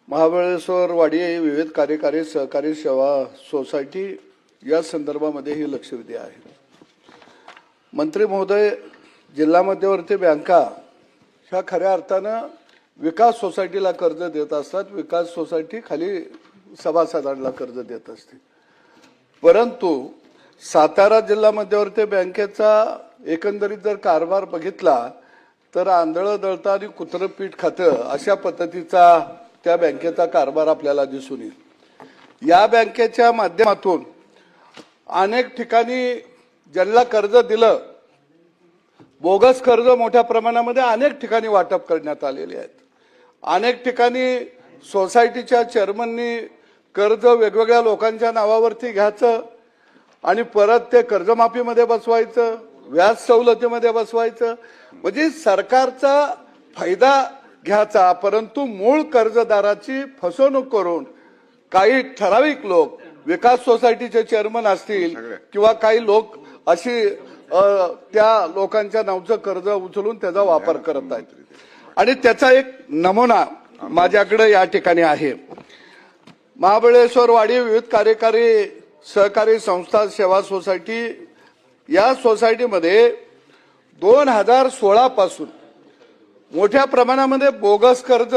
महाबळेश्वर वाडी विविध कार्यकारी सहकारी सेवा सोसायटी या संदर्भामध्ये ही लक्षवेधी आहे। मंत्री महोदय, जिल्हा मध्यवर्ती बँका ह्या खऱ्या अर्थानं विकास सोसायटीला कर्ज देत असतात, विकास सोसायटी खाली सभासदांना कर्ज देत असते। परंतु सातारा जिल्हा मध्यवर्ती बँकेचा एकंदरीत जर कारभार बघितला तर आंधळं दळतं आणि कुत्रं पीठ खातं अशा पद्धतीचा त्या बँकेचा कारभार आपल्याला दिसून येईल। या बँकेच्या माध्यमातून अनेक ठिकाणी ज्यांना कर्ज दिलं, बोगस कर्ज मोठ्या प्रमाणामध्ये अनेक ठिकाणी वाटप करण्यात आलेले आहेत। अनेक ठिकाणी सोसायटीच्या चेअरमननी कर्ज वेगवेगळ्या लोकांच्या नावावरती घ्यायचं आणि परत ते कर्जमाफीमध्ये बसवायचं, व्याज सवलतीमध्ये बसवायचं, म्हणजे सरकारचा फायदा घ्यायचा, परंतु मूळ कर्जदाराची फसवणूक करून काही ठराविक लोक, विकास सोसायटीचे चेअरमन असतील किंवा काही लोक अशी त्या लोकांच्या नावचं कर्ज उचलून त्याचा वापर करत आहेत। आणि त्याचा एक नमुना माझ्याकडे या ठिकाणी आहे। महाबळेश्वर वाडी विविध कार्यकारी सहकारी संस्था सेवा सोसायटी या सोसायटीमध्ये 2016 पासून मोठ्या प्रमाणामध्ये बोगस कर्ज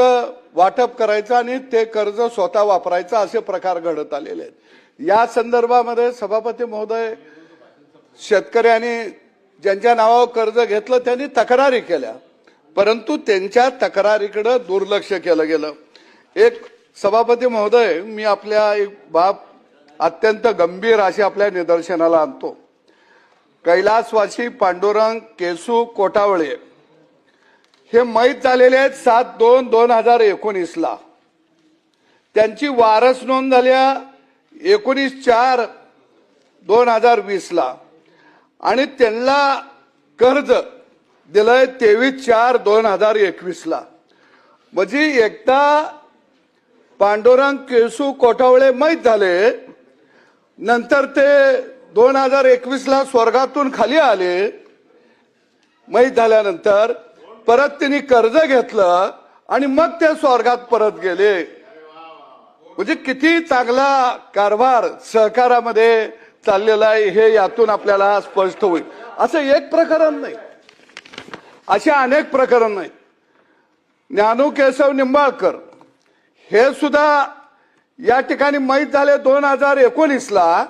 वाटप करायचं आणि ते कर्ज स्वतः वापरायचं असे प्रकार घडत आलेले आहेत। या संदर्भामध्ये सभापती महोदय, शेतकऱ्यांनी ज्यांच्या नावावर कर्ज घेतलं त्यांनी तक्रारी केल्या, परंतु त्यांच्या तक्रारीकडे दुर्लक्ष केलं गेलं। एक सभापती महोदय, मी आपल्या एक बाब अत्यंत गंभीर अशी आपल्या निदर्शनाला आणतो। कैलासवासी पांडुरंग केसू कोटावळे हे मयत झालेले आहेत 7/2/2019 ला। त्यांची वारस नोंद झाल्या 19/4/2020 ला आणि त्यांना कर्ज दिलंय 23/4/2021 ला। म्हणजे एकदा पांडुरंग केसू कोटावळे मयत झाले, नंतर ते 2021 ला स्वर्गातून खाली आले। मयत झाल्यानंतर परत त्यांनी कर्ज घेतलं आणि मग ते स्वर्गात परत गेले। म्हणजे किती चांगला कारभार सहकारामध्ये चाललेला आहे हे यातून आपल्याला स्पष्ट होईल। असं एक प्रकरण नाही, असे अनेक प्रकरण नाही। ज्ञानू केशव निंबाळकर हे सुद्धा या ठिकाणी मयत झाले 2019 ला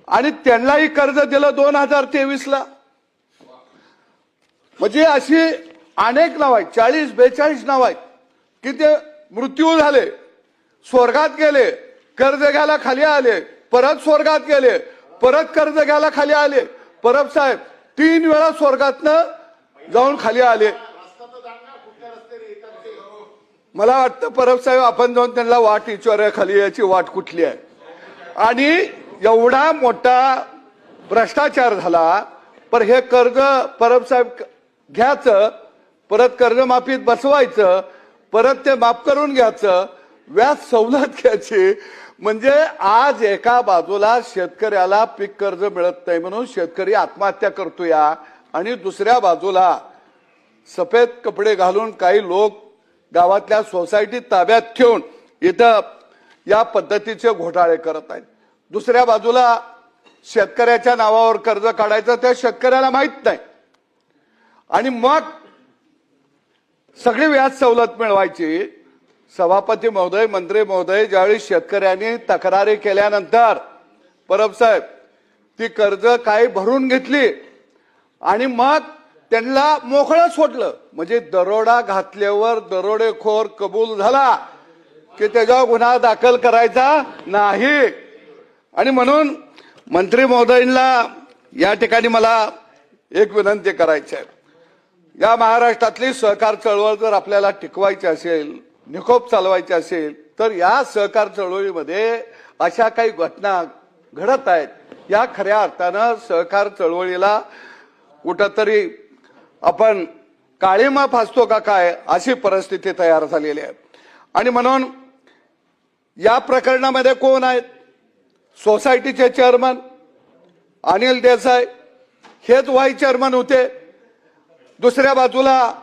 आणि त्यांनाही कर्ज दिलं 2023 ला। म्हणजे अशी अनेक नाव आहेत, 40-42 नाव आहेत की ते मृत्यू झाले, स्वर्गात गेले, कर्ज घ्यायला खाली आले, परत स्वर्गात गेले, परत कर्ज घ्यायला खाली आले। परब साहेब 3 वेळा स्वर्गातनं जाऊन खाली आले। मला वाटतं परब साहेब आपण जाऊन त्यांना वाट विचारूया खाली याची वाट कुठली आहे। आणि एवढा मोठा भ्रष्टाचार झाला, पर हे कर्ज परब साहेब घ्यायचं, परत कर्जमाफीत बसवायचं, परत ते माफ करून घ्यायचं, व्याज सवलत घ्यायची। म्हणजे आज एका बाजूला शेतकऱ्याला पीक कर्ज मिळत नाही म्हणून शेतकरी आत्महत्या करतोय आणि दुसऱ्या बाजूला सफेद कपडे घालून काही लोक गावातल्या सोसायटी ताब्यात ठेवून इथं या पद्धतीचे घोटाळे करत आहेत। दुसऱ्या बाजूला शेतकऱ्याच्या नावावर कर्ज काढायचं त्या शेतकऱ्याला माहित नाही आणि मग सगळी व्याज सवलत मिळवायची। सभापती महोदय, मंत्री महोदय, ज्यावेळी शेतकऱ्यांनी तक्रारी केल्यानंतर परब साहेब ती कर्ज काही भरून घेतली आणि मग त्यांना मोकळं सोडलं। म्हणजे दरोडा घातल्यावर दरोडेखोर कबूल झाला की त्याच्यावर गुन्हा दाखल करायचा नाही। आणि म्हणून मंत्री महोदयांना या ठिकाणी मला एक विनंती करायची आहे, या महाराष्ट्रातली सहकार चळवळ जर आपल्याला टिकवायची असेल, निकोप चालवायची असेल, तर या सहकार चळवळीमध्ये अशा काही घटना घडत आहेत, या खऱ्या अर्थानं सहकार चळवळीला कुठंतरी आपण काळीमा फासतो का काय अशी परिस्थिती तयार झालेली आहे। आणि म्हणून या प्रकरणामध्ये कोण आहेत? सोसायटीचे चेअरमन अनिल देसाई हेच व्हाईस चेअरमन होते। दुसऱ्या बाजूला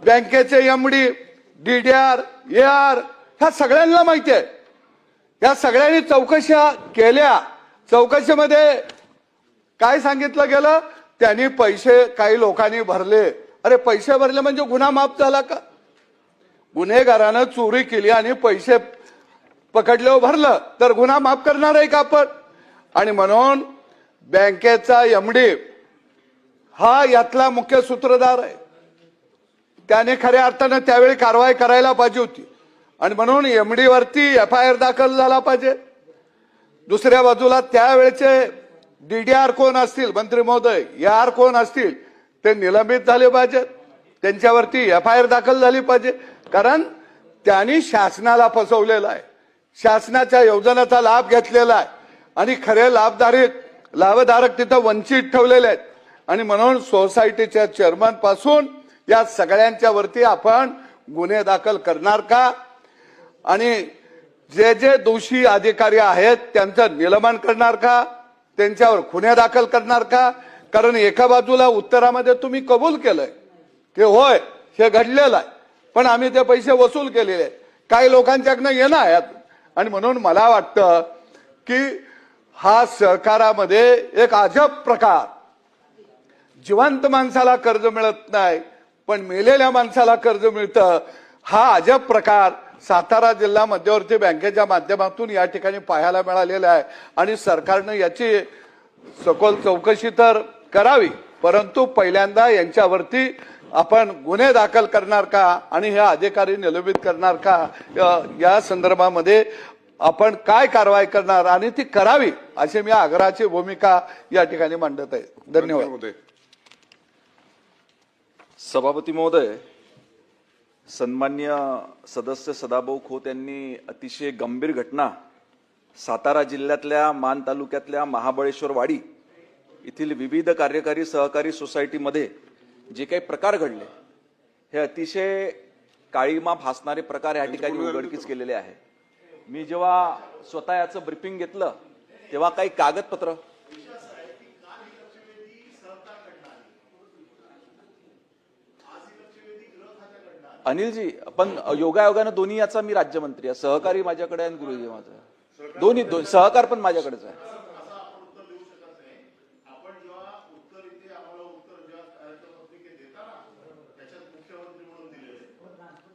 बँकेचे एमडी, डीडीआर, एआर ह्या सगळ्यांना माहिती आहे. या सगळ्यांनी चौकशा केल्या. चौकशीमध्ये काय सांगितलं गेलं, त्यांनी पैसे काही लोकांनी भरले. अरे पैसे भरले म्हणजे गुन्हा माफ झाला का? गुन्हेगारानं चोरी केली आणि पैसे पकडल्यावर भरलं तर गुन्हा माफ करणार आहे का आपण? आणि म्हणून बँकेचा एमडी हा यातला मुख्य सूत्रधार आहे. त्याने खऱ्या अर्थानं त्यावेळी कारवाई करायला पाहिजे होती आणि म्हणून एमडी वरती FIR दाखल झाला पाहिजे. दुसऱ्या बाजूला त्यावेळेचे DDR कोण असतील, मंत्री महोदय, AR कोण असतील, ते निलंबित झाले पाहिजेत. त्यांच्यावरती FIR दाखल झाली पाहिजे. कारण त्यांनी शासनाला फसवलेलं आहे, शासनाच्या योजनेचा लाभ घेतलेला आहे आणि खरे लाभधारक तिथं वंचित ठेवलेले आहेत. आणि म्हणून सोसायटीच्या चेअरमन पासून या सगळ्यांच्या वरती आपण गुन्हे दाखल करणार का? आणि जे जे दोषी अधिकारी आहेत त्यांचं निलंबन करणार का? त्यांच्यावर गुन्हे दाखल करणार का? कारण एका बाजूला उत्तरामध्ये तुम्ही कबूल केलंय की होय हे घडलेलं आहे, पण आम्ही ते पैसे वसूल केलेले आहेत. काही लोकांच्याकडनं येणं आहे. आणि म्हणून मला वाटतं की हा सहकारामध्ये एक अजब प्रकार, जिवंत माणसाला कर्ज मिळत नाही पण मेलेल्या माणसाला कर्ज मिळतं, हा अजब प्रकार सातारा जिल्हा मध्यवर्ती बँकेच्या माध्यमातून या ठिकाणी पाहायला मिळालेला आहे. आणि सरकारनं याची सखोल चौकशी तर करावी, परंतु पहिल्यांदा यांच्यावरती आपण गुन्हे दाखल करणार का आणि हे अधिकारी निलंबित करणार का, या संदर्भामध्ये आपण काय कारवाई करणार आणि ती करावी अशी मी आग्रहाची भूमिका या ठिकाणी मांडत आहे. धन्यवाद. सभापती महोदय, सन्मान्य सदस्य सदाभाऊ खोत यांनी अतिशय गंभीर घटना सातारा जिल्ह्यातल्या मान तालुक्यातल्या महाबळेश्वरवाडी येथील विविध कार्यकारी सहकारी सोसायटीमध्ये जे काही प्रकार घडले हे अतिशय काळीमा फासणारे प्रकार या ठिकाणी उघडकीस केलेले आहे. मी जेव्हा स्वतः याचं ब्रीफिंग घेतलं तेव्हा काही कागदपत्र अनिलजी, पण योगायोगानं दोन्ही याचा मी राज्यमंत्री आहे, सहकारी माझ्याकडे आहे आणि गृहजी माझा दोन्ही सहकार पण माझ्याकडेच आहे.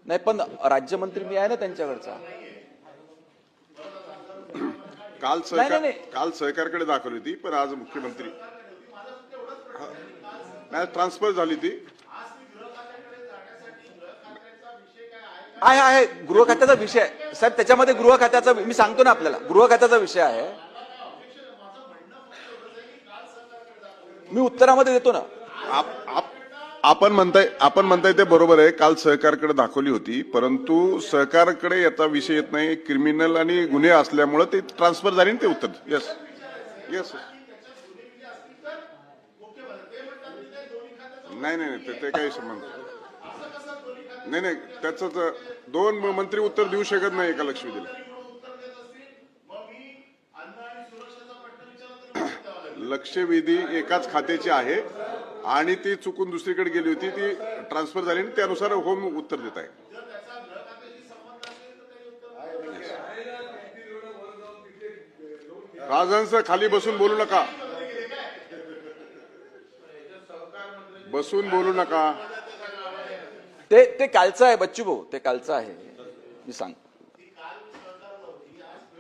नाही पण राज्यमंत्री मी आहे ना त्यांच्याकडचा. काल सहकारकडे दाखवली होती पण आज मुख्यमंत्री ट्रान्सफर झाली ती आहे गृह खात्याचा विषय साहेब. त्याच्यामध्ये गृह खात्याचा मी सांगतो ना आपल्याला, गृह खात्याचा विषय आहे. मी उत्तरामध्ये देतो ना. आपण म्हणताय ते बरोबर आहे. काल सहकारकडे दाखवली होती परंतु सहकारकडे याचा विषय येत नाही. क्रिमिनल आणि गुन्हे असल्यामुळे ते ट्रान्सफर झाली ते उत्तर. Yes yes. नाही ते काही संबंध नाही. त्याच दोन मंत्री उत्तर देऊ शकत नाही एका लक्षवेधीला. लक्षवेधी एकाच खात्याची आहे आणि ती चुकून दुसरीकडे गेली होती, ती ट्रान्सफर झाली आणि त्यानुसार होम उत्तर देत आहे. राजहंस, खाली बसून बोलू नका, बसून बोलू नका. ते कालचं आहे बच्चू भाऊ, ते कालचं आहे. मी सांग,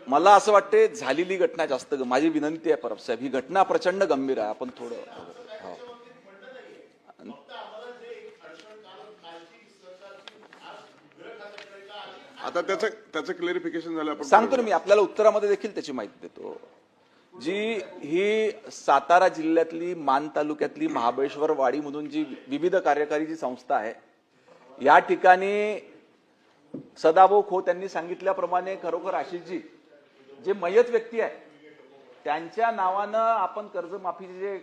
मला असं वाटते झालेली घटना जास्त, माझी विनंती आहे परब साहेब, ही घटना प्रचंड गंभीर आहे. आपण थोडं आता त्याचं क्लॅरिफिकेशन झालं. आपण सांगतो ना मी, आपल्याला उत्तरामध्ये देखील त्याची माहिती देतो. जी ही सातारा जिल्ह्यातली मान तालुक्यातली महाबळेश्वर वाडी मधून जी विविध कार्यकारी जी संस्था आहे, या ठिकाणी सदाभाऊ खोत यांनी सांगितल्याप्रमाणे खरोखर आशिषजी जे मयत व्यक्ती आहे त्यांच्या नावानं आपण कर्जमाफीचे जे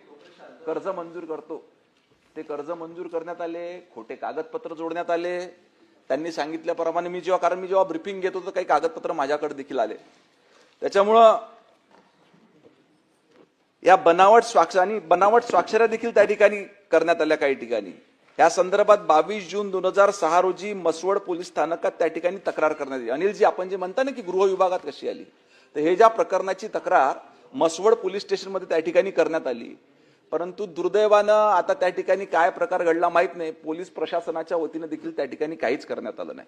कर्ज मंजूर करतो ते कर्ज मंजूर करण्यात आले, खोटे कागदपत्र जोडण्यात आले. त्यांनी सांगितल्याप्रमाणे मी जेव्हा ब्रीफिंग घेत होतो काही कागदपत्र माझ्याकडे देखील आले. त्याच्यामुळं या बनावट स्वाक्षऱ्या देखील त्या ठिकाणी करण्यात आल्या काही ठिकाणी. या संदर्भात 22 जून 2006 रोजी मसवड पोलीस स्थानकात त्या ठिकाणी तक्रार करण्यात आली. अनिलजी, आपण जे म्हणता ना की गृह विभागात कशी आली, तर हे ज्या प्रकरणाची तक्रार मसवड पोलीस स्टेशनमध्ये त्या ठिकाणी करण्यात आली, परंतु दुर्दैवानं आता त्या ठिकाणी काय प्रकार घडला माहित नाही. पोलीस प्रशासनाच्या वतीने देखील त्या ठिकाणी काहीच करण्यात आलं नाही.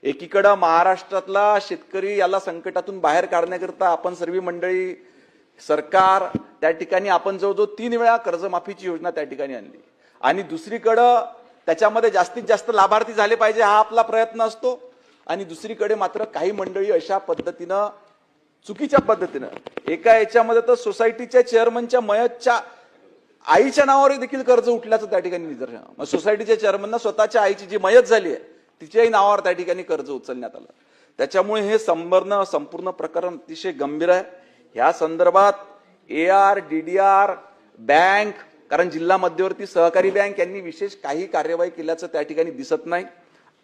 एकीकडे महाराष्ट्रातला शेतकरी याला संकटातून बाहेर काढण्याकरता आपण सर्व मंडळी, सरकार त्या ठिकाणी आपण जवळजवळ 3 वेळा कर्जमाफीची योजना त्या ठिकाणी आणली, आणि दुसरीकडं त्याच्यामध्ये जास्तीत जास्त लाभार्थी झाले पाहिजे हा आपला प्रयत्न असतो, आणि दुसरीकडे मात्र काही मंडळी अशा पद्धतीनं, चुकीच्या पद्धतीनं, एका याच्यामध्ये तर सोसायटीच्या चेअरमनच्या मयतच्या आईच्या नावावर देखील कर्ज उठल्याचं त्या ठिकाणी निदर्शन. मग सोसायटीच्या चेअरमनना स्वतःच्या आईची जी मयत झाली आहे तिच्याही नावावर त्या ठिकाणी कर्ज उचलण्यात आलं. त्याच्यामुळे हे संपूर्ण प्रकरण अतिशय गंभीर आहे. ह्या संदर्भात AR, DDR, बँक, कारण जिल्हा मध्यवर्ती सहकारी बँक यांनी विशेष काही कार्यवाही केल्याचं त्या ठिकाणी दिसत नाही.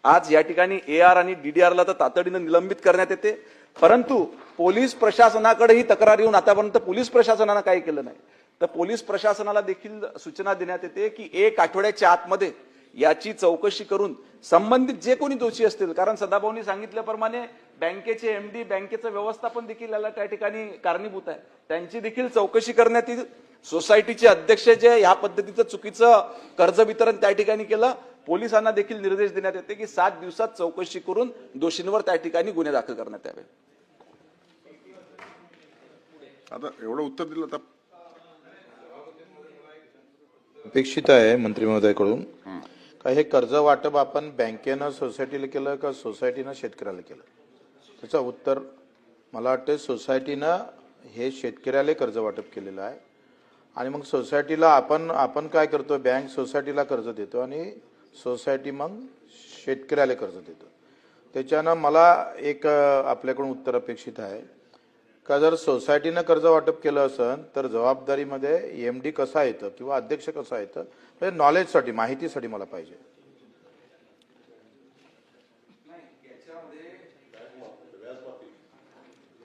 आज या ठिकाणी AR आणि DDR ला तर तातडीनं निलंबित करण्यात येते, परंतु पोलीस प्रशासनाकडे ही तक्रार येऊन आतापर्यंत पोलीस प्रशासनानं काही केलं नाही. तर पोलीस प्रशासनाला देखील सूचना देण्यात येते की 1 आठवड्याच्या आतमध्ये याची चौकशी करून संबंधित जे कोणी दोषी असतील, कारण सदाभाऊंनी सांगितल्याप्रमाणे बँकेचे MD, बँकेचं व्यवस्थापन देखील याला त्या ठिकाणी कारणीभूत आहे, त्यांची देखील चौकशी करण्यात येईल. सोसायटीचे अध्यक्ष जे ह्या पद्धतीचं चुकीचं कर्ज वितरण त्या ठिकाणी केलं, पोलिसांना देखील निर्देश देण्यात येते की 7 दिवसात चौकशी करून दोषींवर त्या ठिकाणी गुन्हे दाखल करण्यात यावे. आता एवढं उत्तर दिलं तर अपेक्षित आहे मंत्री महोदयाकडून का हे कर्ज वाटप आपण बँकेनं सोसायटीला केलं का सोसायटीनं शेतकऱ्याला केलं? त्याचं उत्तर मला वाटतं सोसायटीनं हे शेतकऱ्याला कर्ज वाटप केलेलं आहे, आणि मग सोसायटीला आपण काय करतो, बँक सोसायटीला कर्ज देतो आणि सोसायटी मग शेतकऱ्याला कर्ज देतो. त्याच्यानं मला एक आपल्याकडून उत्तर अपेक्षित आहे का जर सोसायटीनं कर्ज वाटप केलं असेल तर जबाबदारीमध्ये MD कसा येतं किंवा अध्यक्ष कसा येतं, हे नॉलेजसाठी, माहितीसाठी मला पाहिजे.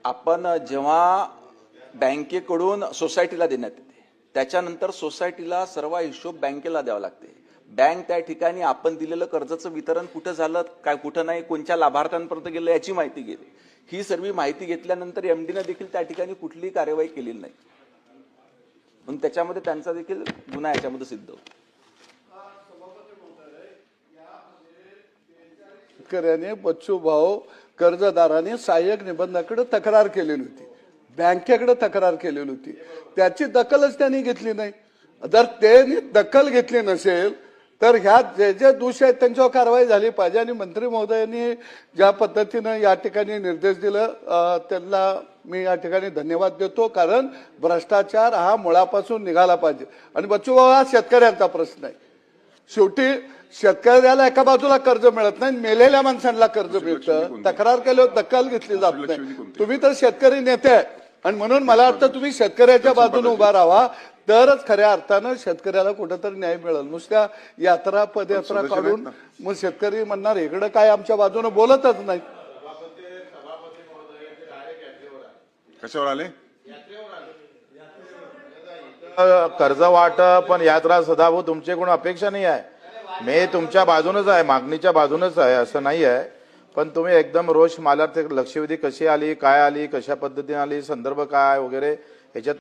आपण जेव्हा बँकेकडून सोसायटीला देण्यात येते, त्याच्यानंतर सोसायटीला सर्व हिशोब बँकेला द्यावा लागते. बँक त्या ठिकाणी आपण दिलेलं कर्जाचं वितरण कुठं झालं, काय कुठं नाही, कोणत्या लाभार्थ्यांपर्यंत गेलं याची माहिती घेते. ही सर्व माहिती घेतल्यानंतर MDनं देखील त्या ठिकाणी कुठलीही कार्यवाही केलेली नाही, म्हणून त्याच्यामध्ये त्यांचा देखील गुन्हा याच्यामध्ये सिद्ध होतो. शेतकऱ्याने, बच्चूभाऊ कर्जदाराने सहाय्यक निबंधाकडे तक्रार केलेली होती, बँकेकडे तक्रार केलेली होती, त्याची दखलच त्यांनी घेतली नाही. जर त्यांनी दखल घेतली नसेल तर ह्या जे दोषी आहेत त्यांच्यावर कारवाई झाली पाहिजे. आणि मंत्री महोदयांनी ज्या पद्धतीनं या ठिकाणी निर्देश दिलं त्यांना मी या ठिकाणी धन्यवाद देतो, कारण भ्रष्टाचार हा मुळापासून निघाला पाहिजे. आणि बच्चूभाऊ, हा शेतकऱ्यांचा प्रश्न आहे. शेवटी शेतकऱ्याला एका बाजूला कर्ज मिळत नाही, मेलेल्या माणसांना कर्ज मिळतं, तक्रार केल्यावर दखल घेतली जात नाही. तुम्ही तर शेतकरी नेते आहे, आणि म्हणून मला वाटतं तुम्ही शेतकऱ्याच्या बाजूने उभा राहा, तरच खऱ्या अर्थानं शेतकऱ्याला कुठेतरी न्याय मिळेल. नुसत्या यात्रा पदयात्रा काढून मग शेतकरी म्हणणार इकडं काय आमच्या बाजूने बोलतच नाही. कशावर आले? कर्ज वाटप पण यात्रा सदाभाऊ तुमच्याकडून अपेक्षा नाही आहे. मी तुमच्या बाजूनच आहे, मागणीच्या बाजूनच आहे असं नाही आहे, पण तुम्ही एकदम रोष मालात लक्षवेधी कशी आली, काय आली, कशा पद्धतीने आली, संदर्भ काय वगैरे ह्याच्यात